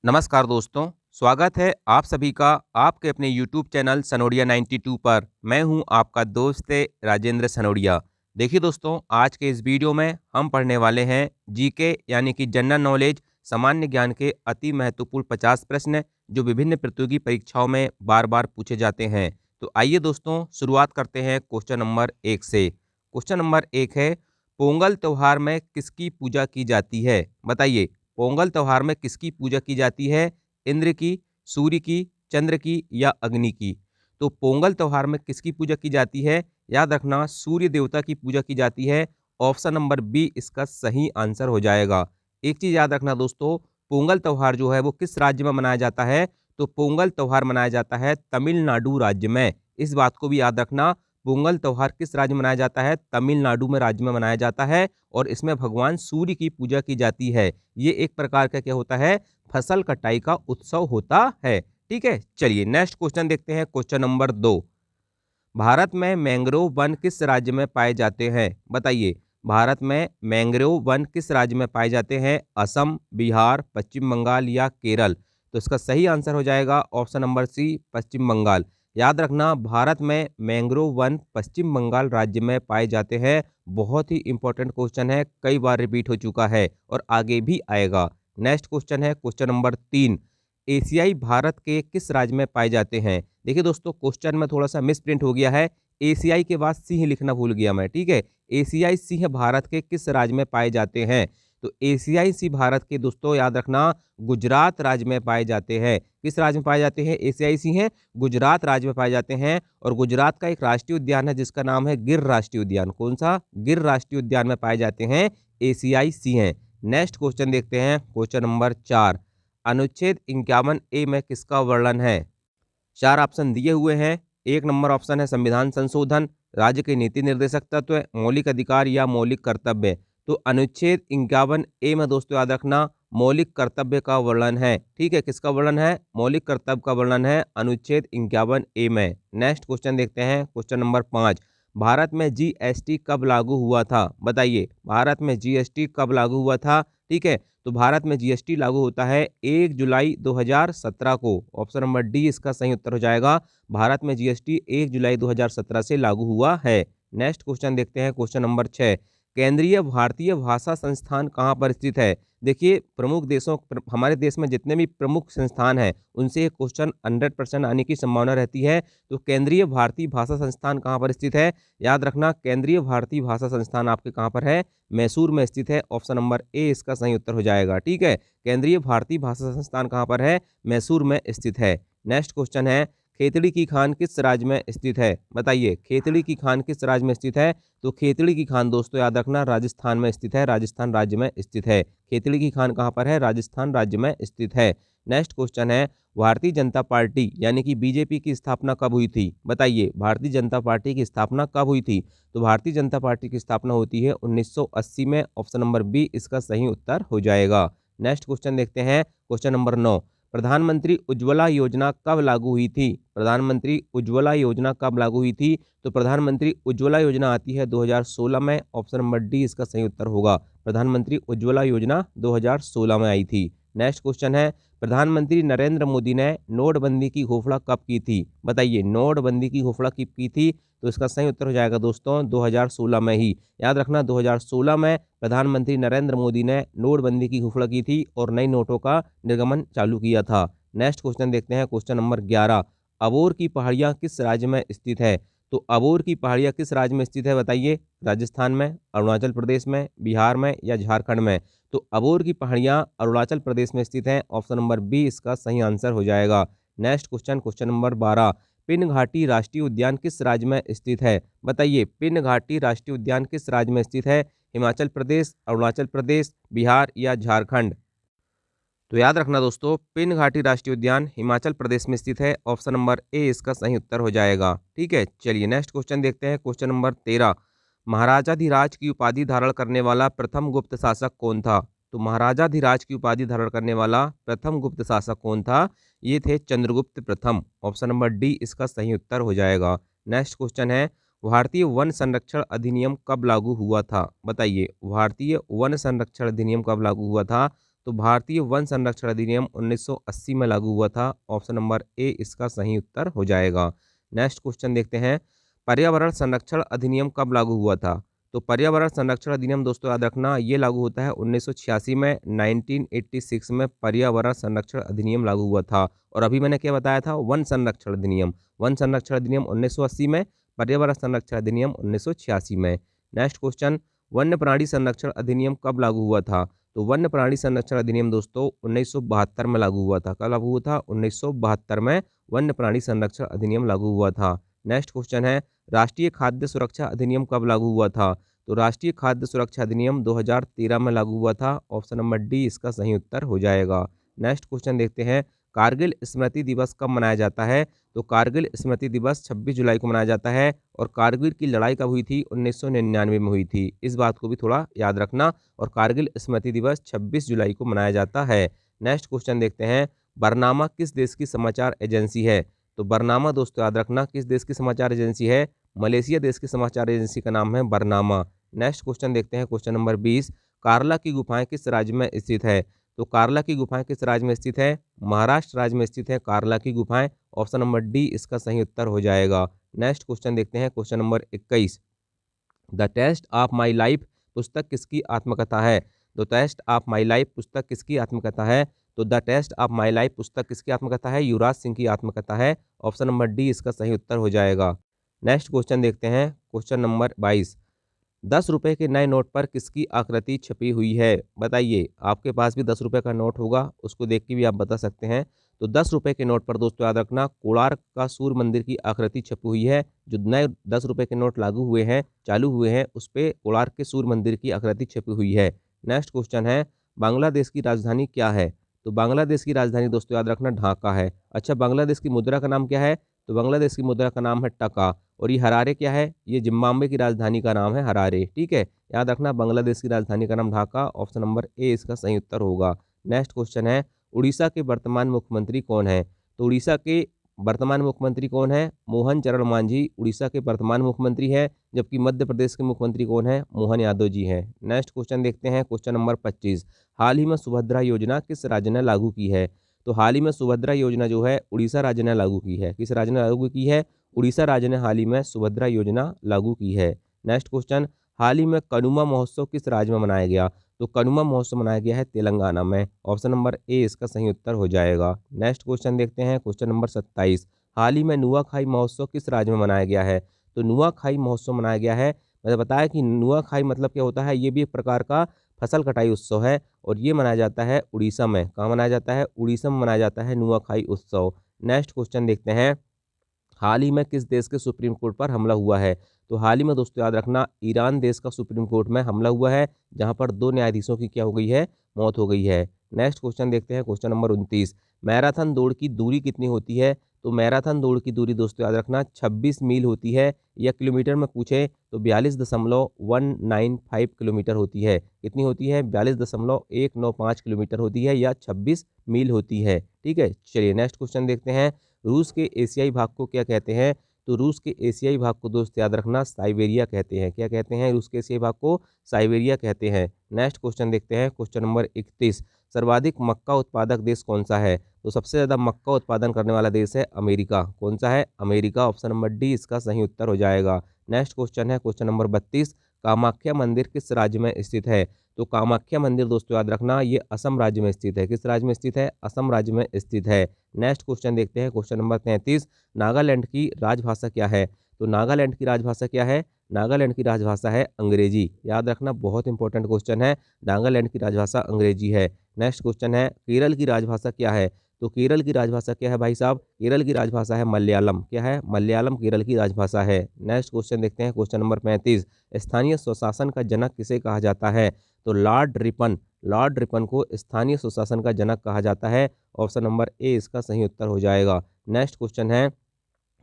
नमस्कार दोस्तों, स्वागत है आप सभी का आपके अपने यूट्यूब चैनल सनोडिया 92 पर। मैं हूं आपका दोस्त राजेंद्र सनोडिया। देखिए दोस्तों, आज के इस वीडियो में हम पढ़ने वाले हैं जीके यानी कि जनरल नॉलेज सामान्य ज्ञान के अति महत्वपूर्ण 50 प्रश्न जो विभिन्न प्रतियोगी परीक्षाओं में बार बार पूछे जाते हैं। तो आइए दोस्तों, शुरुआत करते हैं क्वेश्चन नंबर 1 से। क्वेश्चन नंबर 1 है, पोंगल त्योहार में किसकी पूजा की जाती है? बताइए, पोंगल त्योहार में किसकी पूजा की जाती है? इंद्र की, सूर्य की, चंद्र की या अग्नि की? तो पोंगल त्योहार में किसकी पूजा की जाती है? याद रखना, सूर्य देवता की पूजा की जाती है। ऑप्शन नंबर बी इसका सही आंसर हो जाएगा। एक चीज याद रखना दोस्तों, पोंगल त्योहार जो है वो किस राज्य में मनाया जाता है? तो पोंगल त्योहार मनाया जाता है तमिलनाडु राज्य में। इस बात को भी याद रखना, पोंगल त्योहार किस राज्य में मनाया जाता है? तमिलनाडु में राज्य में मनाया जाता है और इसमें भगवान सूर्य की पूजा की जाती है। ये एक प्रकार का क्या होता है? फसल कटाई का उत्सव होता है। ठीक है, चलिए नेक्स्ट क्वेश्चन देखते हैं। क्वेश्चन नंबर 2, भारत में मैंग्रोव वन किस राज्य में पाए जाते हैं? बताइए, भारत में मैंग्रोव वन किस राज्य में पाए जाते हैं? असम, बिहार, पश्चिम बंगाल या केरल? तो इसका सही आंसर हो जाएगा ऑप्शन नंबर सी, पश्चिम बंगाल। याद रखना, भारत में मैंग्रोव वन पश्चिम बंगाल राज्य में पाए जाते हैं। बहुत ही इंपॉर्टेंट क्वेश्चन है, कई बार रिपीट हो चुका है और आगे भी आएगा। नेक्स्ट क्वेश्चन है क्वेश्चन नंबर 3, एशियाई भारत के किस राज्य में पाए जाते हैं? देखिए दोस्तों, क्वेश्चन में थोड़ा सा मिस प्रिंट हो गया है, एशियाई के बाद सिंह लिखना भूल गया मैं। ठीक है, एशियाई सिंह भारत के किस राज्य में पाए जाते हैं? तो एशियाई सिंह भारत के दोस्तों याद रखना, गुजरात राज्य में पाए जाते हैं। किस राज्य में पाए जाते हैं एशियाई सिंह? गुजरात राज्य में पाए जाते हैं। और गुजरात का एक राष्ट्रीय उद्यान है जिसका नाम है गिर राष्ट्रीय उद्यान। कौन सा? गिर राष्ट्रीय उद्यान में पाए जाते हैं एशियाई सिंह। नेक्स्ट क्वेश्चन देखते हैं, क्वेश्चन नंबर 4, अनुच्छेद 51 ए में किसका वर्णन है? चार ऑप्शन दिए हुए हैं। एक नंबर ऑप्शन है संविधान संशोधन, राज्य के नीति निर्देशक तत्व, मौलिक अधिकार या मौलिक कर्तव्य। तो अनुच्छेद 51 ए में दोस्तों याद रखना, मौलिक कर्तव्य का वर्णन है। ठीक है, किसका वर्णन है? मौलिक कर्तव्य का वर्णन है अनुच्छेद 51 ए में। नेक्स्ट क्वेश्चन देखते हैं, क्वेश्चन नंबर 5, भारत में जीएसटी कब लागू हुआ था? बताइए, भारत में जीएसटी कब लागू हुआ था? ठीक है, तो भारत में जीएसटी लागू होता है 1 जुलाई 2017 को। ऑप्शन नंबर डी इसका सही उत्तर हो जाएगा। भारत में जीएसटी 1 जुलाई 2017 से लागू हुआ है। नेक्स्ट क्वेश्चन देखते हैं, क्वेश्चन नंबर 6, केंद्रीय भारतीय भाषा संस्थान कहाँ पर स्थित है? देखिए, प्रमुख देशों हमारे देश में जितने भी प्रमुख संस्थान हैं उनसे ये क्वेश्चन 100% आने की संभावना रहती है। तो केंद्रीय भारतीय भाषा संस्थान कहाँ पर स्थित है? याद रखना, केंद्रीय भारतीय भाषा संस्थान आपके कहाँ पर है? मैसूर में स्थित है। ऑप्शन नंबर ए इसका सही उत्तर हो जाएगा। ठीक है, केंद्रीय भारतीय भाषा संस्थान कहाँ पर है? मैसूर में स्थित है। नेक्स्ट क्वेश्चन है, खेतड़ी की खान किस राज्य में स्थित है? बताइए, खेतड़ी की खान किस राज्य में स्थित है? तो खेतड़ी की खान दोस्तों याद रखना राजस्थान में स्थित है, राजस्थान राज्य में स्थित है। खेतड़ी की खान कहाँ पर है? राजस्थान राज्य में स्थित है। नेक्स्ट क्वेश्चन है, भारतीय जनता पार्टी यानी कि बीजेपी की स्थापना कब हुई थी? बताइए, भारतीय जनता पार्टी की स्थापना कब हुई थी? तो भारतीय जनता पार्टी की स्थापना होती है 1980 में। ऑप्शन नंबर बी इसका सही उत्तर हो जाएगा। नेक्स्ट क्वेश्चन देखते हैं, क्वेश्चन नंबर 9, प्रधानमंत्री उज्ज्वला योजना कब लागू हुई थी? प्रधानमंत्री उज्ज्वला योजना कब लागू हुई थी? तो प्रधानमंत्री उज्ज्वला योजना आती है 2016 में। ऑप्शन नंबर डी इसका सही उत्तर होगा। प्रधानमंत्री उज्ज्वला योजना 2016 में आई थी। नेक्स्ट क्वेश्चन है, प्रधानमंत्री नरेंद्र मोदी ने नोटबंदी की घोषणा कब की थी? बताइए, नोटबंदी की घोषणा कब की थी? तो इसका सही उत्तर हो जाएगा दोस्तों 2016 में ही। याद रखना, 2016 में प्रधानमंत्री नरेंद्र मोदी ने नोटबंदी की घोषणा की थी और नए नोटों का निर्गमन चालू किया था। नेक्स्ट क्वेश्चन देखते हैं, क्वेश्चन नंबर 11, अबोर की पहाड़ियाँ किस राज्य में स्थित है? तो अबोर की पहाड़ियाँ किस राज्य में स्थित है? बताइए, राजस्थान में, अरुणाचल प्रदेश में, बिहार में या झारखंड में? तो अबोर की पहाड़ियाँ अरुणाचल प्रदेश में स्थित हैं। ऑप्शन नंबर बी इसका सही आंसर हो जाएगा। Next question, question number 12, pin घाटी राष्ट्रीय उद्यान किस राज्य में स्थित है? बताइए, पिन घाटी राष्ट्रीय उद्यान किस राज्य में स्थित है? हिमाचल प्रदेश, अरुणाचल प्रदेश, बिहार या झारखंड? तो याद रखना दोस्तों, पिन घाटी राष्ट्रीय उद्यान हिमाचल प्रदेश में स्थित है। ऑप्शन नंबर ए इसका सही उत्तर हो जाएगा। ठीक है, चलिए नेक्स्ट क्वेश्चन देखते हैं, क्वेश्चन नंबर 13, महाराजाधिराज की उपाधि धारण करने वाला प्रथम गुप्त शासक कौन था? तो महाराजाधिराज की उपाधि धारण करने वाला प्रथम गुप्त शासक कौन था? ये थे चंद्रगुप्त प्रथम। ऑप्शन नंबर डी इसका सही उत्तर हो जाएगा। नेक्स्ट क्वेश्चन है, भारतीय वन संरक्षण अधिनियम कब लागू हुआ था? बताइए, भारतीय वन संरक्षण अधिनियम कब लागू हुआ था? तो भारतीय वन संरक्षण अधिनियम 1980 में लागू हुआ था। ऑप्शन नंबर ए इसका सही उत्तर हो जाएगा। नेक्स्ट क्वेश्चन देखते हैं, पर्यावरण संरक्षण अधिनियम कब लागू हुआ था? तो पर्यावरण संरक्षण अधिनियम दोस्तों याद रखना ये लागू होता है 1986 में। 1986 में पर्यावरण संरक्षण अधिनियम लागू हुआ था। और अभी मैंने क्या बताया था, वन संरक्षण अधिनियम। वन संरक्षण अधिनियम 1980 में, पर्यावरण संरक्षण अधिनियम 1986 में। नेक्स्ट क्वेश्चन, वन्य प्राणी संरक्षण अधिनियम कब लागू हुआ था? तो वन्य प्राणी संरक्षण अधिनियम दोस्तों 1972 में लागू हुआ था। कब लागू हुआ था? 1972 में वन्य प्राणी संरक्षण अधिनियम लागू हुआ था। नेक्स्ट क्वेश्चन है, राष्ट्रीय खाद्य सुरक्षा अधिनियम कब लागू हुआ था? तो राष्ट्रीय खाद्य सुरक्षा अधिनियम 2013 में लागू हुआ था। ऑप्शन नंबर डी इसका सही उत्तर हो जाएगा। नेक्स्ट क्वेश्चन देखते हैं, कारगिल स्मृति दिवस कब मनाया जाता है? तो कारगिल स्मृति दिवस 26 जुलाई को मनाया जाता है। और कारगिल की लड़ाई कब हुई थी? 1999 में हुई थी। इस बात को भी थोड़ा याद रखना। और कारगिल स्मृति दिवस 26 जुलाई को मनाया जाता है। नेक्स्ट क्वेश्चन देखते हैं, बरनामा किस देश की समाचार एजेंसी है? तो बरनामा दोस्तों याद रखना किस देश की समाचार एजेंसी है? मलेशिया देश की समाचार एजेंसी का नाम है बरनामा। नेक्स्ट क्वेश्चन देखते हैं, क्वेश्चन नंबर 20, कार्ला की गुफाएं किस राज्य में स्थित है? तो कार्ला की गुफाएं किस राज्य में स्थित है? महाराष्ट्र राज्य में स्थित है कार्ला की गुफाएं। ऑप्शन नंबर डी इसका सही उत्तर हो जाएगा। नेक्स्ट क्वेश्चन देखते हैं, question number 21, the test of my life पुस्तक किसकी आत्मकथा है? The test of my life पुस्तक किसकी आत्मकथा है? तो the test of my life पुस्तक किसकी आत्मकथा है? युवराज सिंह की आत्मकथा है। ऑप्शन नंबर डी इसका सही उत्तर हो जाएगा। नेक्स्ट क्वेश्चन देखते हैं, क्वेश्चन नंबर 22, 10 रुपये के नए नोट पर किसकी आकृति छपी हुई है? बताइए, आपके पास भी 10 रुपये का नोट होगा, उसको देख के भी आप बता सकते हैं। तो 10 रुपये के नोट पर दोस्तों याद रखना कोणार्क का सूर्य मंदिर की आकृति छपी हुई है। जो नए 10 रुपये के नोट लागू हुए हैं, चालू हुए हैं, उस पर कोणार्क के सूर्य मंदिर की आकृति छपी हुई है। नेक्स्ट क्वेश्चन है, बांग्लादेश की राजधानी क्या है? तो बांग्लादेश की राजधानी दोस्तों याद रखना ढाका है। अच्छा, बांग्लादेश की मुद्रा का नाम क्या है? तो बांग्लादेश की मुद्रा का नाम है टका। और ये हरारे क्या है? ये जिम्बाब्वे की राजधानी का नाम है हरारे। ठीक है, याद रखना बांग्लादेश की राजधानी का नाम ढाका। ऑप्शन नंबर ए इसका सही उत्तर होगा। नेक्स्ट क्वेश्चन है, उड़ीसा के वर्तमान मुख्यमंत्री कौन है? तो उड़ीसा के वर्तमान मुख्यमंत्री कौन है? मोहन चरण मांझी उड़ीसा के वर्तमान मुख्यमंत्री है। जबकि मध्य प्रदेश के मुख्यमंत्री कौन है? मोहन यादव जी हैं। नेक्स्ट क्वेश्चन देखते हैं, क्वेश्चन नंबर 25, हाल ही में सुभद्रा योजना किस राज्य ने लागू की है? तो हाल ही में सुभद्रा योजना जो है उड़ीसा राज्य ने लागू की है। किस राज्य ने लागू की है? उड़ीसा राज्य ने हाल ही में सुभद्रा योजना लागू की है। नेक्स्ट क्वेश्चन, हाल ही में कनुमा महोत्सव किस राज्य में मनाया गया? तो कनुमा महोत्सव मनाया गया है तेलंगाना में। ऑप्शन नंबर ए इसका सही उत्तर हो जाएगा। नेक्स्ट क्वेश्चन देखते हैं, क्वेश्चन नंबर 27, हाल ही में नुआखाई महोत्सव किस राज्य में मनाया गया है? तो नुआखाई महोत्सव मनाया गया है, मैंने बताया कि नुआखाई मतलब क्या होता है, ये भी एक प्रकार का फसल कटाई उत्सव है। और ये मनाया जाता है उड़ीसा में। कहाँ मनाया जाता है? उड़ीसा में मनाया जाता है नुआखाई उत्सव। नेक्स्ट क्वेश्चन देखते हैं, हाल ही में किस देश के सुप्रीम कोर्ट पर हमला हुआ है? तो हाल ही में दोस्तों याद रखना ईरान देश का सुप्रीम कोर्ट में हमला हुआ है, जहां पर 2 न्यायाधीशों की क्या हो गई है? मौत हो गई है। नेक्स्ट क्वेश्चन देखते हैं, क्वेश्चन नंबर 29, मैराथन दौड़ की दूरी कितनी होती है? तो मैराथन दौड़ की दूरी दोस्तों याद रखना 26 मील होती है। या किलोमीटर में पूछे तो 42.195 किलोमीटर होती है। कितनी होती है? 42.195 किलोमीटर होती है, या 26 मील होती है। ठीक है, चलिए नेक्स्ट क्वेश्चन देखते हैं, रूस के एशियाई भाग को क्या कहते हैं? तो रूस के एशियाई भाग को दोस्त याद रखना साइबेरिया कहते हैं। क्या कहते हैं? रूस के एशियाई भाग को साइबेरिया कहते हैं। नेक्स्ट क्वेश्चन देखते हैं, क्वेश्चन नंबर 31, सर्वाधिक मक्का उत्पादक देश कौन सा है? तो सबसे ज़्यादा मक्का उत्पादन करने वाला देश है अमेरिका। कौन सा है? अमेरिका। ऑप्शन नंबर डी इसका सही उत्तर हो जाएगा। नेक्स्ट क्वेश्चन है, क्वेश्चन नंबर 32, कामाख्या मंदिर किस राज्य में स्थित है? तो कामाख्या मंदिर दोस्तों याद रखना ये असम राज्य में स्थित है। किस राज्य में स्थित है? असम राज्य में स्थित है। नेक्स्ट क्वेश्चन देखते हैं, क्वेश्चन नंबर 33, नागालैंड की राजभाषा क्या है? तो नागालैंड की राजभाषा क्या है? नागालैंड की राजभाषा है अंग्रेजी। याद रखना बहुत इंपॉर्टेंट क्वेश्चन है, नागालैंड की राजभाषा अंग्रेजी है। नेक्स्ट क्वेश्चन है, केरल की राजभाषा क्या है? तो केरल की राजभाषा क्या है भाई साहब? केरल की राजभाषा है मलयालम। क्या है? मलयालम केरल की राजभाषा है। नेक्स्ट क्वेश्चन देखते हैं, क्वेश्चन नंबर 35, स्थानीय स्वशासन का जनक किसे कहा जाता है? तो लॉर्ड रिपन को स्थानीय स्वशासन का जनक कहा जाता है। ऑप्शन नंबर ए इसका सही उत्तर हो जाएगा। नेक्स्ट क्वेश्चन है,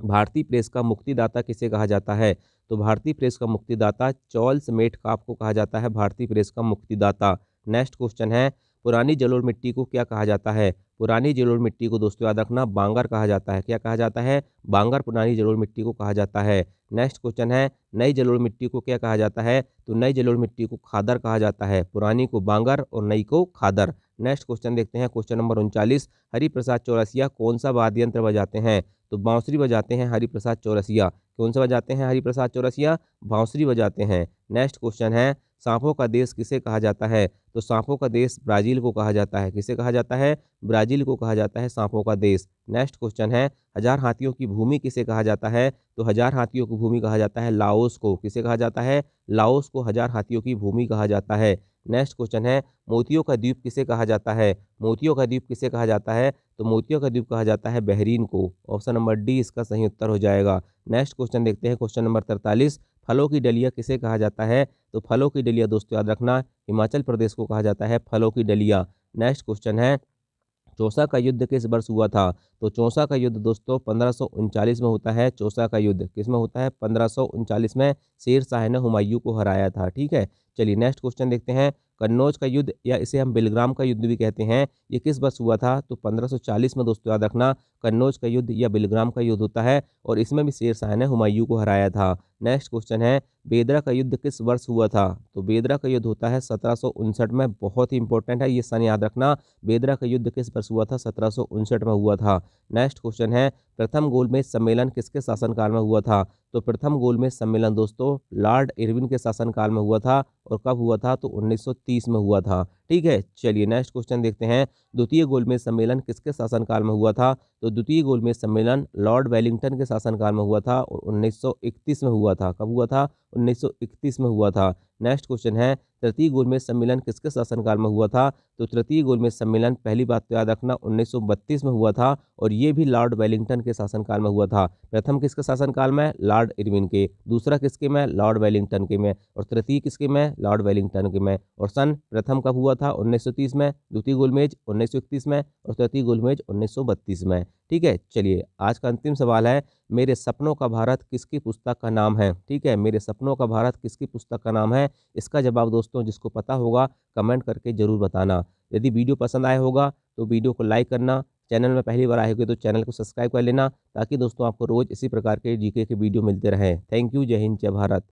भारतीय प्रेस का मुक्तिदाता किसे कहा जाता है? तो भारतीय प्रेस का मुक्तिदाता चार्ल्स मेटकाफ को कहा जाता है भारतीय प्रेस का मुक्तिदाता। नेक्स्ट क्वेश्चन है, पुरानी जलोढ़ मिट्टी को क्या कहा जाता है? पुरानी जलोढ़ मिट्टी को दोस्तों याद रखना बांगर कहा जाता है। क्या कहा जाता है? बांगर पुरानी जलोढ़ मिट्टी को कहा जाता है। नेक्स्ट क्वेश्चन है, नई जलोढ़ मिट्टी को क्या कहा जाता है? तो नई जलोढ़ मिट्टी को खादर कहा जाता है। पुरानी को बांगर और नई को खादर। नेक्स्ट क्वेश्चन देखते हैं, क्वेश्चन नंबर 39। हरिप्रसाद चौरसिया कौन सा वाद्य यंत्र बजाते हैं? तो बांसुरी बजाते हैं हरिप्रसाद चौरसिया। कौन सा बजाते हैं हरिप्रसाद चौरसिया? बांसुरी बजाते हैं। नेक्स्ट क्वेश्चन है, सांपों का देश किसे कहा जाता है? तो सांपों का देश ब्राजील को कहा जाता है। किसे कहा जाता है? ब्राजील को कहा जाता है सांपों का देश। नेक्स्ट क्वेश्चन है, हजार हाथियों की भूमि किसे कहा जाता है? तो हजार हाथियों की भूमि कहा जाता है लाओस को। किसे कहा जाता है? लाओस को हजार हाथियों की भूमि कहा जाता है। नेक्स्ट क्वेश्चन है, मोतियों का द्वीप किसे कहा जाता है? मोतियों का द्वीप किसे कहा जाता है? तो मोतियों का द्वीप कहा जाता है बहरीन को। ऑप्शन नंबर डी इसका सही उत्तर हो जाएगा। नेक्स्ट क्वेश्चन देखते हैं, क्वेश्चन नंबर 43। फलों की डलिया किसे कहा जाता है? तो फलों की डलिया दोस्तों याद रखना, हिमाचल प्रदेश को कहा जाता है फलों की डलिया। नेक्स्ट क्वेश्चन है, चौसा का युद्ध किस वर्ष हुआ था? तो चौसा का युद्ध दोस्तों 1539 में होता है। चौसा का युद्ध किस में होता है? 1539 में शेर शाह ने हुमायूं को हराया था। ठीक है, चलिए नेक्स्ट क्वेश्चन देखते हैं। कन्नौज का युद्ध या इसे हम बिलग्राम का युद्ध भी कहते हैं, ये किस वर्ष हुआ था? तो 1540 में दोस्तों याद रखना, कन्नौज का युद्ध या बिलग्राम का युद्ध होता है और इसमें भी शेर शाह ने हुमायूं को हराया था। नेक्स्ट क्वेश्चन है, बेदरा का युद्ध किस वर्ष हुआ था? तो बेदरा का युद्ध होता है 1759 में। बहुत ही इंपॉर्टेंट है, ये सन याद रखना। बेदरा का युद्ध किस वर्ष हुआ था? 1759 में हुआ था। नेक्स्ट क्वेश्चन है, प्रथम गोलमेज सम्मेलन किसके शासनकाल में हुआ था? तो प्रथम गोलमेज सम्मेलन दोस्तों लॉर्ड इरविन के शासनकाल में हुआ था। और कब हुआ था? तो 1930 में हुआ था। ठीक है, चलिए नेक्स्ट क्वेश्चन देखते हैं। द्वितीय गोलमेज सम्मेलन किसके शासनकाल में हुआ था? तो द्वितीय गोलमेज सम्मेलन लॉर्ड वेलिंगटन के शासनकाल में हुआ था और 1931 में हुआ था। कब हुआ था? 1931 में हुआ था। नेक्स्ट क्वेश्चन है, तृतीय गोलमेज सम्मेलन किसके शासनकाल में हुआ था? तो तृतीय गोलमेज सम्मेलन पहली बात तो याद रखना 1932 में हुआ था और ये भी लॉर्ड वेलिंगटन के शासनकाल में हुआ था। प्रथम किसके शासनकाल में? लॉर्ड इरविन के। दूसरा किसके में? लॉर्ड वेलिंगटन के में। और तृतीय किसके में? लॉर्ड वेलिंगटन के में। और सन प्रथम कब हुआ था? 1930 में, द्वितीय गोलमेज 1931 में और तृतीय गोलमेज 1932 में। ठीक है, चलिए आज का अंतिम सवाल है, मेरे सपनों का भारत किसकी पुस्तक का नाम है? ठीक है, मेरे सपनों का भारत किसकी पुस्तक का नाम है? इसका जवाब दोस्तों जिसको पता होगा कमेंट करके जरूर बताना। यदि वीडियो पसंद आया होगा तो वीडियो को लाइक करना, चैनल में पहली बार आए होगे तो चैनल को सब्सक्राइब कर लेना, ताकि दोस्तों आपको रोज इसी प्रकार के जीके के वीडियो मिलते रहें। थैंक यू, जय हिंद, जय भारत।